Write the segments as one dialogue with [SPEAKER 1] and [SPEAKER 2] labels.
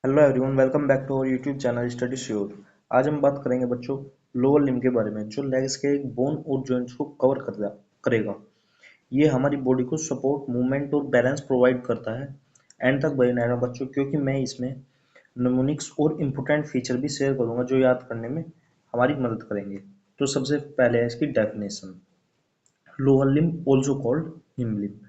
[SPEAKER 1] Hello everyone, welcome back to our YouTube channel study sure. आज हम बात करेंगे बच्चों लोअर लिम्ब के बारे में, जो लेग्स के एक बोन और जॉइंट्स को कवर करेगा। ये हमारी बॉडी को सपोर्ट, मूवमेंट और बैलेंस प्रोवाइड करता है। एंड तक बने रहना बच्चों, क्योंकि मैं इसमें नमोनिक्स और इम्पोर्टेंट फीचर भी शेयर करूंगा जो याद करने में हमारी मदद करेंगे। तो सबसे पहले है इसकी definition. Lower limb also called hind limb.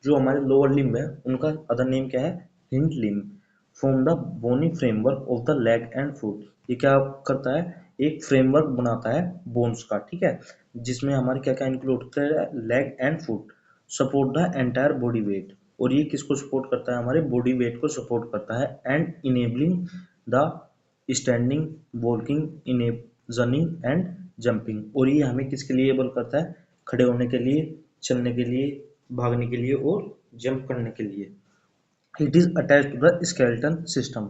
[SPEAKER 1] जो हमारे लोअर लिम्ब है उनका अदर नेम क्या है? Hind limb. From the bony framework of the leg and foot. ये क्या करता है? एक फ्रेमवर्क बनाता है बोन्स का, ठीक है, जिसमें हमारे क्या क्या इंक्लूड होता है? Leg and foot support the entire body weight. और ये किसको सपोर्ट करता है? हमारे बॉडी वेट को सपोर्ट करता है। And enabling the standing, walking, running and jumping. और ये हमें किसके लिए एबल करता है? खड़े होने के लिए, चलने के लिए, भागने के लिए और जंप करने के लिए। It is attach to the skeleton system.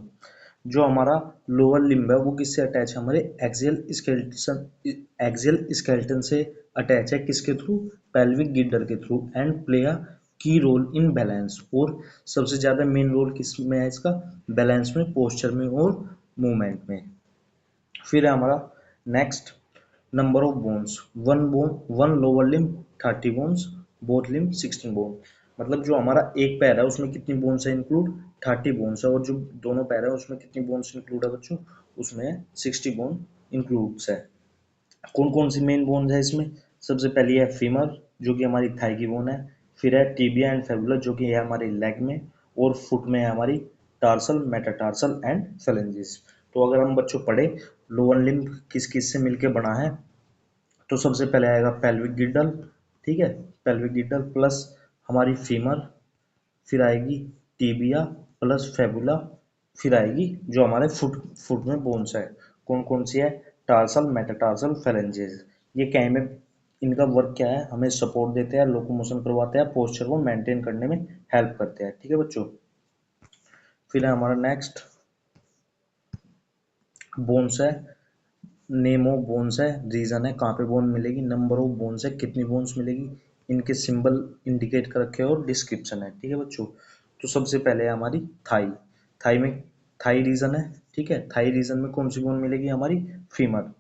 [SPEAKER 1] जो हमारा लोअर लिम्ब है वो किससे अटैच है? हमारे एक्सियल स्केलेटन से अटैच है। किसके थ्रू? पेल्विक गिल्डर के थ्रू। एंड प्ले अ की रोल इन बैलेंस। और सबसे ज्यादा मेन रोल किस में है इसका? बैलेंस में, पोस्चर में और मूवमेंट में। फिर है हमारा next, number of bones. One lower limb 30 bones, both limb 16 bone. मतलब जो हमारा एक पैर है उसमें कितनी बोन्स है इंक्लूड? 30 बोन्स है। और जो दोनों पैर है उसमें कितनी बोन्स इंक्लूड है बच्चों? उसमें 60 बोन इंक्लूड्स है। कौन कौन सी मेन बोन्स है इसमें? सबसे पहली है फीमर, जो कि हमारी थाई की बोन है। फिर है टीबिया एंड फेबुला, जो कि है हमारी लेग में। और फुट में है हमारी टार्सल, मेटाटार्सल एंड फेलेंजिस। तो अगर हम बच्चों पढ़े लोअर लिम्ब किस किस से मिलके बना है, तो सबसे पहले आएगा पेल्विक गिल्डल, ठीक है, पेल्विक गिल्डल प्लस हमारी फीमर। फिर आएगी टीबिया प्लस फेबुला। फिर आएगी जो हमारे फुट फुट में बोन्स है। कौन कौन सी है? Tarsal, metatarsal, phalanges. ये क्या है? इनका वर्क क्या है? हमें सपोर्ट देते हैं, लोकोमोशन करवाते हैं, पोस्चर को मेंटेन करने में हेल्प करते हैं, ठीक है बच्चों। फिर है हमारा नेक्स्ट बोन्स है। नेम ऑफ बोन्स है, रीजन है कहाँ पे बोन मिलेगी, नंबर ऑफ बोन्स है कितनी बोन्स मिलेगी, इनके सिंबल इंडिकेट कर रखे हैं और डिस्क्रिप्शन है, ठीक है बच्चों। तो सबसे पहले है हमारी थाई। थाई में थाई रीजन है, ठीक है। थाई रीजन में कौन सी बोन मिलेगी? हमारी फीमर।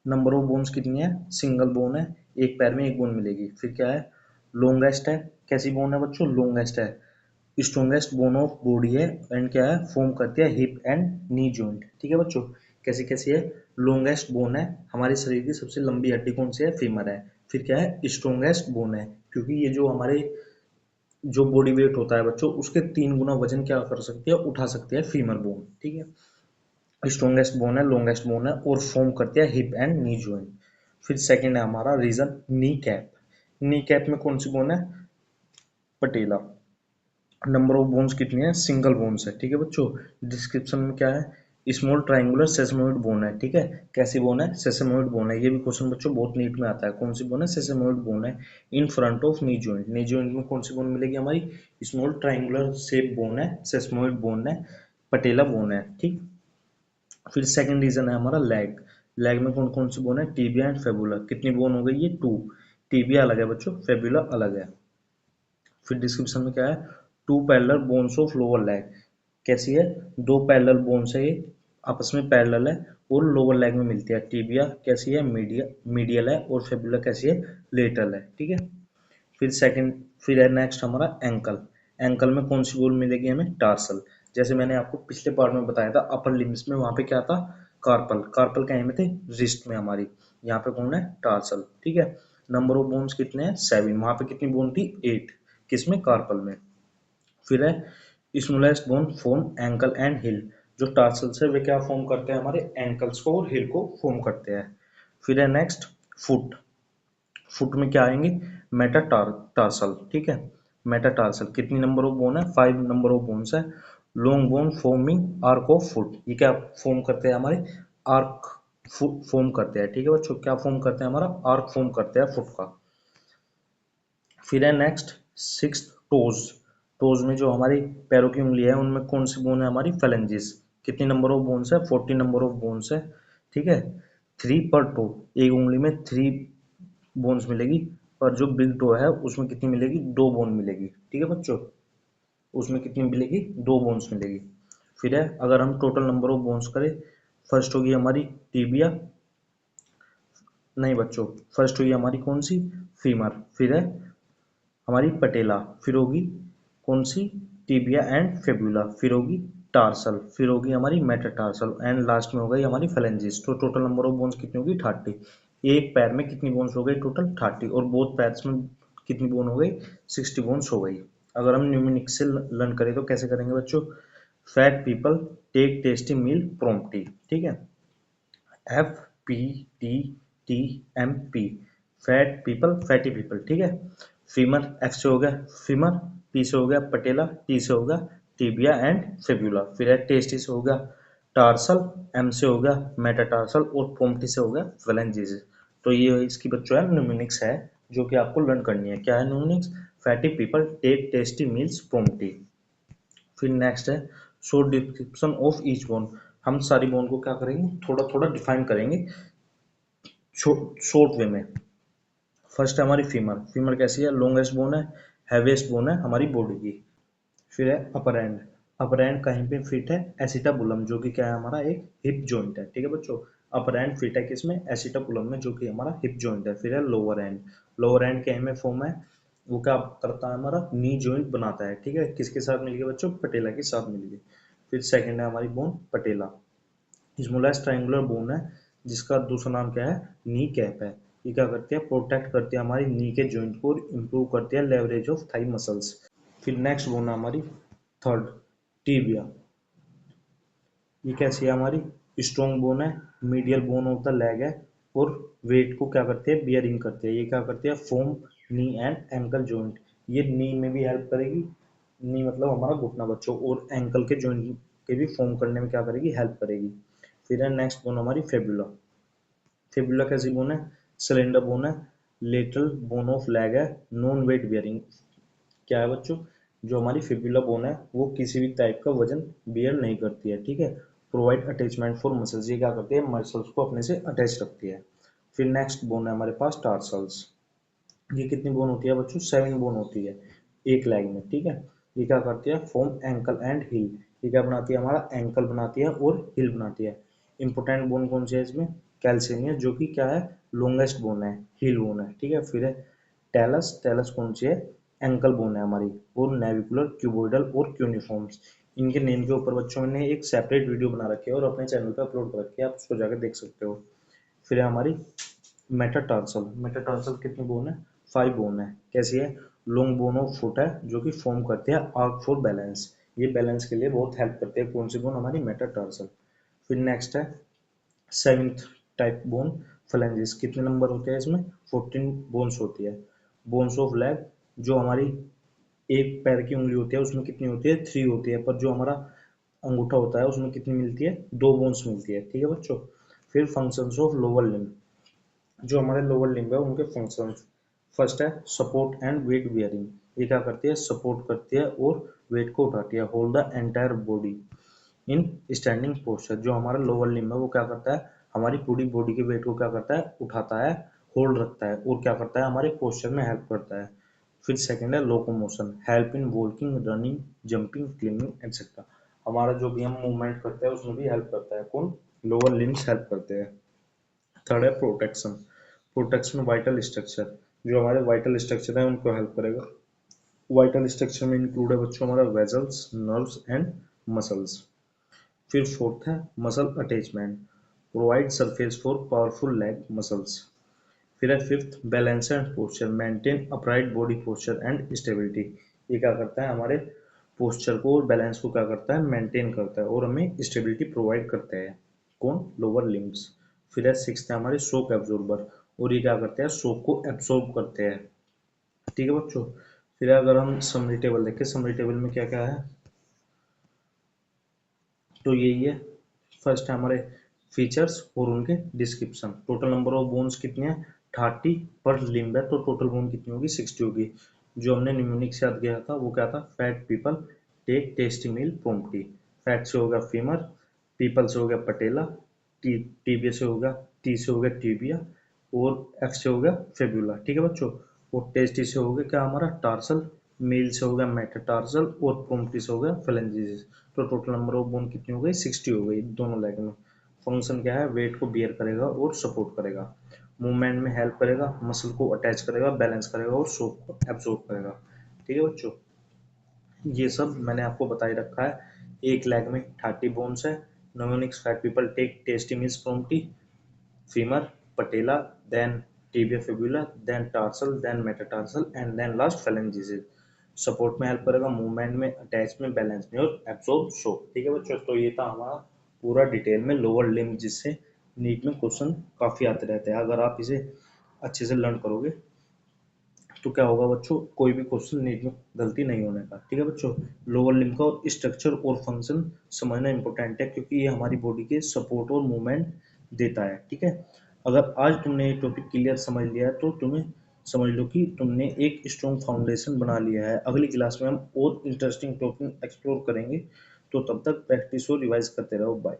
[SPEAKER 1] नंबर ऑफ बोन्स कितनी है? सिंगल बोन है, एक पैर में एक बोन मिलेगी। फिर क्या है? लॉन्गेस्ट है। कैसी बोन है बच्चों? लॉन्गेस्ट है। स्ट्रोंगेस्ट बोन ऑफ बॉडी है। एंड क्या है? फॉर्म करती है हिप एंड नी जॉइंट, ठीक है बच्चों। कैसी कैसी है? लॉन्गेस्ट बोन है, हमारे शरीर की सबसे लंबी हड्डी कौन सी है? फीमर है। फिर क्या है? स्ट्रोंगेस्ट बोन है, क्योंकि ये जो हमारे जो बॉडी वेट होता है बच्चों उसके 3 गुना वजन क्या कर सकती है? उठा सकती है फीमर बोन, ठीक है। स्ट्रोंगेस्ट बोन है, लॉन्गेस्ट बोन है और फॉर्म करती है हिप एंड नी जॉइंट। फिर सेकंड है हमारा region knee cap. Knee cap में कौन सी बोन है? पटेला। नंबर ऑफ बोन्स कितनी है? सिंगल बोन्स है, ठीक है बच्चों। डिस्क्रिप्शन में क्या है? स्मॉल ट्राइंगुलर सेसमोइड बोन है, ठीक है। कैसी बोन है? सेसमोइड बोन है। ये भी क्वेश्चन बच्चों बहुत नीट में आता है। कौन सी बोन है? सेसमोइड बोन है। In front of knee joint. Knee joint में कौन सी बोन मिलेगी? हमारी स्मॉल ट्राइंगुलर शेप बोन है, सेसमोइड बोन है, पटेला बोन है, ठीक। फिर सेकंड रीजन है हमारा लेग। लेग में कौन कौन सी बोन है? Tibia and fabula. कितनी बोन हो गई? ये 2। टीबिया अलग है बच्चों, फेबुला अलग है। फिर डिस्क्रिप्शन में क्या है? Two parallel bones of lower leg. कैसी है? दो पैरेलल बोन्स है, ये आपस में पैरेलल है और लोअर लेग में मिलती है। टीबिया कैसी है? मीडियल है। और फेबुला कैसी है? लेटरल है, ठीक है। फिर सेकंड, फिर है नेक्स्ट हमारा एंकल। एंकल में कौन सी बोन मिलेगी हमें? टार्सल। जैसे मैंने आपको पिछले पार्ट में बताया था अपर लिम्स में, वहां पे क्या था? कार्पल। कार्पल कहीं में थे? रिस्ट में हमारी। यहाँ पे कौन है? टार्सल, ठीक है। नंबर ऑफ बोन्स कितने हैं? 7। वहां पे कितनी बोन थी? 8। किसमें? कार्पल में। फिर है smallest bone form ankle and heel. जो टार्सल से वे क्या फॉर्म करते हैं? हमारे एंकल्स को और हिल को फॉर्म करते हैं। फिर है नेक्स्ट फुट। फुट में क्या आएंगे? मेटाटार्सल, ठीक है। मेटाटार्सल कितनी नंबर ऑफ बोन है? 5 नंबर ऑफ बोन्स है। Long bone forming arc of foot. ये क्या फॉर्म करते हैं? हमारे आर्क फॉर्म करते हैं, ठीक है बच्चों। क्या फॉर्म करते हैं? हमारा आर्क फॉर्म करते हैं फुट का। फिर है नेक्स्ट 6 टोज। टोज में जो हमारी पैरों की उंगली है उनमें कौन सी बोन है? हमारी फेलेंजिस। कितनी नंबर ऑफ बोन्स है? 40 नंबर ऑफ बोन्स है, ठीक है। 3 पर टो। एक उंगली में 3 बोन्स मिलेगी। और जो बिग टो है उसमें कितनी मिलेगी? 2 बोन मिलेगी, ठीक है बच्चों। उसमें कितनी मिलेगी? 2 बोन्स मिलेगी। फिर है अगर हम टोटल नंबर ऑफ बोन्स करें, फर्स्ट होगी हमारी टीबिया, नहीं बच्चों, फर्स्ट हुई हमारी कौन सी, फीमर, फिर है हमारी पटेला, फिर होगी कौन सी, टीबिया एंड फेब्यूला, फिर होगी टार्सल, फिर होगी हमारी मेटाटार्सल एंड लास्ट में हो गई हमारी फेलेंजिस। तो टोटल नंबर ऑफ बोन्स कितनी होगी, 30। एक पैर में कितनी बोन्स हो गई टोटल, 30, और बोथ पैर्स में कितनी बोन हो गई, 60 बोन्स हो गई। अगर हम न्यूमेरिक से लर्न करें तो कैसे करेंगे बच्चों, fat people take tasty meal promptly, ठीक है, F P T T M P, fat people, fatty people, ठीक है। फीमर, एफ से हो गया फीमर, पी से हो गया पटेला, टी से हो गया टीबिया एंड फेब्यूला, फिर है टेस्टी से हो गया टार्सल, एम से हो गया मेटाटार्सल और पोम्टी से हो गया फेलेंजिस। तो ये इसकी बच्चों है न्यूमेरिक्स है जो कि आपको लर्न करनी है। क्या है mnemonics, fatty people take tasty meals promptly. फिर नेक्स्ट है show description of each bone. हम सारी बोन को क्या करेंगे, थोड़ा थोड़ा डिफाइन करेंगे शॉर्ट वे में। फर्स्ट है हमारी फीमर, फीमर कैसी है, लॉन्गेस्ट बोन है, हैवीएस्ट बोन है हमारी बॉडी की। फिर है अपर एंड, अपर एंड कहीं पे फिट है एसिटाबुलम, जो कि क्या है हमारा एक हिप जॉइंट है, ठीक है बच्चों। अपर एंड फिट है किसमें, एसिटाबुलम में, जो कि हमारा हिप जॉइंट है। फिर है लोअर एंड, लोअर एंड क्या में फॉर्म है, वो क्या करता है हमारा नी जॉइंट बनाता है, ठीक है, किसके साथ मिलके बच्चों, पटेला के साथ मिलके। फिर सेकंड है हमारी बोन पटेला, स्मॉलेस्ट ट्रायंगुलर बोन है, जिसका दूसरा नाम क्या है, नी कैप है। ये क्या करती है, प्रोटेक्ट करती है हमारी नी के जॉइंट को और इम्प्रूव करती है लेवरेज ऑफ थाई मसल्स। फिर नेक्स्ट बोन है हमारी थर्ड, टीबिया। ये कैसी है हमारी, स्ट्रॉन्ग बोन है, medial bone of the leg है, और वेट को क्या करती है, बियरिंग करती है। ये क्या करती है, form knee and ankle joint, ये नी में भी हेल्प करेगी, नी मतलब हमारा घुटना बच्चों, और एंकल के जॉइंट के भी फॉर्म करने में क्या करेगी, हेल्प करेगी। फिर है नेक्स्ट बोन हमारी फेबुला, फेबुला कैसी बोन है, सिलेंडर बोन है, लेटरल बोन ऑफ लेग है, नॉन वेट बियरिंग। क्या है बच्चों, जो हमारी फिब्युला बोन है वो किसी भी टाइप का वजन बियर नहीं करती है, ठीक है। प्रोवाइड अटैचमेंट फॉर मसल्स, ये क्या करती है, मसल्स को अपने से अटैच रखती है। फिर नेक्स्ट बोन है हमारे पास टार्सल्स, ये कितनी बोन होती है बच्चों, 7 बोन होती है एक लेग में, ठीक है। ये क्या करती है, फॉर्म एंकल एंड हिल, ये क्या बनाती है, हमारा एंकल बनाती है और हिल बनाती है। इंपोर्टेंट बोन कौन सी है इसमें, कैल्सियम, जो कि क्या है, लॉन्गेस्ट बोन है, हील बोन है, ठीक है। फिर है टेलस, टेलस कौन सी है, एंकल बोन है हमारी, और नेविकुलर, क्यूबोइडल और क्यूनिफॉर्म्स। इनके नेम के ऊपर बच्चों ने एक सेपरेट वीडियो बना रखी है और अपने चैनल पे अपलोड कर रखी है, आप उसको जाकर देख सकते हो। फिर है हमारी मेटाटार्सल, मेटाटार्सल कितनी बोन है, 5 बोन है, कैसी है, लॉन्ग बोन ऑफ फुट है, जो कि फॉर्म करती है आर्क फॉर बैलेंस, ये बैलेंस के लिए बहुत हेल्प करती है, कौन सी बोन, हमारी मेटाटार्सल। फिर नेक्स्ट है सेवंथ टाइप बोन, फ्लेंजिस, कितने नंबर होते हैं इसमें, 14 बोन्स होती है। बोन्स ऑफ लेग, जो हमारी एक पैर की उंगली होती है उसमें कितनी होती है, 3 होती है, पर जो हमारा अंगूठा होता है उसमें कितनी मिलती है, 2 बोन्स मिलती है, ठीक है बच्चों। फिर फंक्शंस ऑफ लोअर लिम्ब, जो हमारे लोअर लिम्ब है उनके फंक्शंस, फर्स्ट है सपोर्ट एंड वेट बियरिंग, ये क्या करती है, सपोर्ट करती है और वेट को उठाती है, hold the entire body in standing posture, जो हमारा लोअर लिम्ब है वो क्या करता है, हमारी पूरी बॉडी के वेट को क्या करता है, उठाता है, होल्ड रखता है, और क्या करता है, हमारे पोस्चर में हेल्प करता है। फिर सेकंड है locomotion, help in walking, running, jumping, climbing etcetera, हमारा जो भी हम मूवमेंट करते हैं उसमें भी हेल्प करता है, कौन, लोअर लिम्स हेल्प करते हैं। थर्ड है प्रोटेक्शन, प्रोटेक्शन वाइटल स्ट्रक्चर, जो हमारे वाइटल स्ट्रक्चर है उनको हेल्प करेगा। वाइटल स्ट्रक्चर में इंक्लूड है बच्चों हमारा वेजल्स, नर्व्स एंड मसल्स। फिर फोर्थ है muscle attachment, provide surface for powerful leg muscles. फिर है fifth balance and posture, maintain upright body posture and stability, ये क्या करता है, हमारे पोस्चर को और बैलेंस को क्या करता है, मेंटेन करता है और हमें स्टेबिलिटी प्रोवाइड करता है, कौन, लोअर लिम्स। फिर है सिक्स्थ है हमारे शॉक एब्जॉर्बर, और ये क्या करते हैं, शॉक को एब्सॉर्ब करते हैं, ठीक है बच्चों। फिर अगर हम समरी टेबल देखें, समरी टेबल में क्या क्या है, तो यही है, फर्स्ट है हमारे फीचर्स और उनके description. Total number of bones कितने हैं, 30 पर लिम्ब है, तो टोटल बोन कितनी होगी, 60 होगी। जो हमने निम्नलिखित से याद किया था वो क्या था, फैट पीपल टेक टेस्टी मील प्रोम्प्टली, फैट से होगा फीमर, पीपल से होगा पटेला, टीबिया से होगा, टी से होगा टीबिया, और एफ से होगा फेब्यूला, ठीक है बच्चों। और टेस्टी से होगा क्या हमारा टार्सल, मेल से हो गया मेटाटार्सल और प्रोम्पटी से हो गया फेलेंजिस। तो टोटल नंबर ऑफ बोन कितनी हो गई? 60 हो गई दोनों लेग में। फंक्शन क्या है? वेट को बियर करेगा और सपोर्ट करेगा, मूवमेंट में हेल्प करेगा, मसल को अटैच करेगा, बैलेंस करेगा और शॉक को एब्जॉर्ब करेगा। ठीक है बच्चों, ये सब मैंने आपको बता ही रखा है। एक लेग में 30 बोन्स है। Mnemonics fat people take tasty meals promptly, femur, patella, then tibia fibula, then tarsal, then metatarsal and then last phalanges। Support में हेल्प करेगा, मूवमेंट में, अटैच में, बैलेंस में और एब्जॉर्ब शॉक। ठीक है बच्चों, तो ये था हमारा पूरा डिटेल में लोअर लिम्ब, जिससे नीट में क्वेश्चन काफ़ी आते रहते हैं। अगर आप इसे अच्छे से लर्न करोगे तो क्या होगा बच्चों, कोई भी क्वेश्चन नीट में गलती नहीं होने का। ठीक है बच्चों, लोअर लिम्ब का और स्ट्रक्चर और फंक्शन समझना इंपॉर्टेंट है, क्योंकि ये हमारी बॉडी के सपोर्ट और मूवमेंट देता है। ठीक है, अगर आज तुमने ये टॉपिक क्लियर समझ लिया है तो तुम्हें समझ लो कि तुमने एक स्ट्रॉन्ग फाउंडेशन बना लिया है। अगली क्लास में हम और इंटरेस्टिंग टॉपिक एक्सप्लोर करेंगे, तो तब तक प्रैक्टिस और रिवाइज करते रहो। बाय।